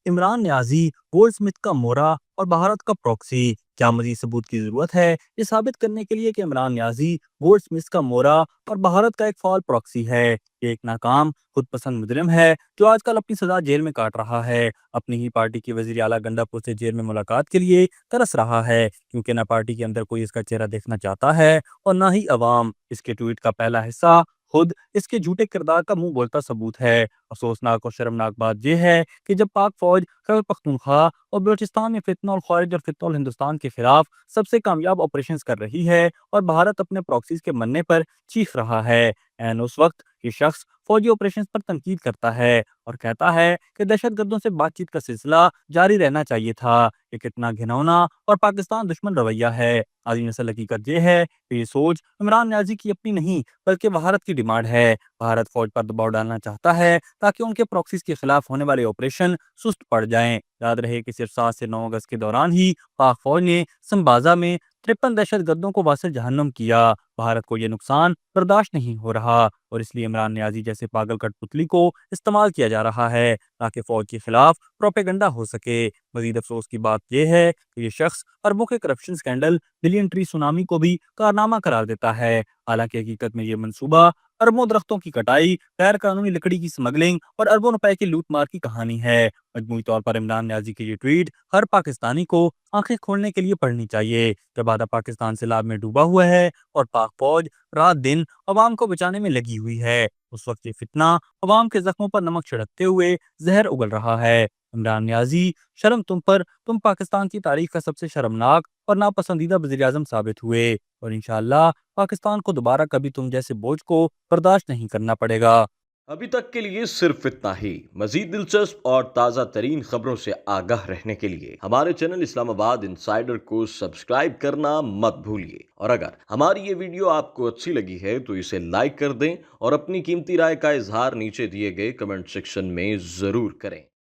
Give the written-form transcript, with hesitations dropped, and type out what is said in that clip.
عمران نیازی gold Smith کا مورا اور بھارت کا پروکسی، کیا مزید ثبوت کی ضرورت ہے یہ ثابت کرنے کے لیے کہ عمران نیازی گولڈ سمتھ کا مورا اور بھارت کا ایک فعال پروکسی ہے؟ یہ ایک ناکام خود پسند مجرم ہے جو آج کل اپنی سزا جیل میں کاٹ رہا ہے، اپنی ہی پارٹی کی وزیر اعلیٰ گنڈا پور سے جیل میں ملاقات کے لیے ترس رہا ہے، کیونکہ نہ پارٹی کے اندر کوئی اس کا چہرہ دیکھنا چاہتا ہے اور نہ ہی عوام۔ اس کے ٹویٹ کا پہلا حصہ خود اس کے جھوٹے کردار کا منہ بولتا ثبوت ہے۔ افسوسناک اور شرمناک بات یہ ہے کہ جب پاک فوج خیبر پختونخوا اور بلوچستان میں فتنہ الخوارج اور فتنہ الہندوستان کے خلاف سب سے کامیاب آپریشنز کر رہی ہے اور بھارت اپنے پراکسیز کے مننے پر چیخ رہا ہے، اس وقت یہ شخص فوجی آپریشنز پر تنقید کرتا ہے اور کہتا ہے کہ دہشت گردوں سے بات چیت کا سلسلہ جاری رہنا چاہیے تھا۔ یہ کتنا گھناؤنا اور پاکستان دشمن رویہ ہے۔ عظیم اصل حقیقت یہ ہے کہ یہ سوچ عمران نیازی کی اپنی نہیں بلکہ بھارت کی ڈیمانڈ ہے۔ بھارت فوج پر دباؤ ڈالنا چاہتا ہے تاکہ ان کے پراکسیز کے خلاف ہونے والے آپریشن سست پڑ جائیں۔ یاد رہے کہ صرف 7 سے 9 اگست کے دوران ہی پاک فوج نے سمبازا میں 53 دہشت گردوں کو واصل جہنم کیا۔ بھارت کو یہ نقصان برداشت نہیں ہو رہا اور اس لیے عمران نیازی جیسے پاگل کٹ پتلی کو استعمال کیا جا رہا ہے تاکہ فوج کے خلاف پروپیگنڈا ہو سکے۔ مزید افسوس کی بات یہ ہے کہ یہ شخص اربوں کے corruption scandal billion tree tsunami کو بھی کارنامہ قرار دیتا ہے، حالانکہ حقیقت میں یہ منصوبہ اربوں درختوں کی کٹائی، غیر قانونی لکڑی کی سمگلنگ اور اربوں روپے کی لوٹ مار کی کہانی ہے۔ مجموعی طور پر عمران نیازی کی یہ ٹویٹ ہر پاکستانی کو آنکھیں کھولنے کے لیے پڑھنی چاہیے۔ جب آدھا پاکستان سیلاب میں ڈوبا ہوا ہے اور پاک فوج رات دن عوام کو بچانے میں لگی ہوئی ہے، اس وقت یہ فتنہ عوام کے زخموں پر نمک چھڑکتے ہوئے زہر اگل رہا ہے۔ عمران نیازی، شرم تم پر، تم پاکستان کی تاریخ کا سب سے شرمناک اور ناپسندیدہ وزیر اعظم ثابت ہوئے اور انشاءاللہ پاکستان کو دوبارہ کبھی تم جیسے بوجھ کو برداشت نہیں کرنا پڑے گا۔ ابھی تک کے لیے صرف اتنا ہی۔ مزید دلچسپ اور تازہ ترین خبروں سے آگاہ رہنے کے لیے ہمارے چینل اسلام آباد انسائیڈر کو سبسکرائب کرنا مت بھولیے، اور اگر ہماری یہ ویڈیو آپ کو اچھی لگی ہے تو اسے لائک کر دیں اور اپنی قیمتی رائے کا اظہار نیچے دیے گئے کمنٹ سیکشن میں ضرور کریں۔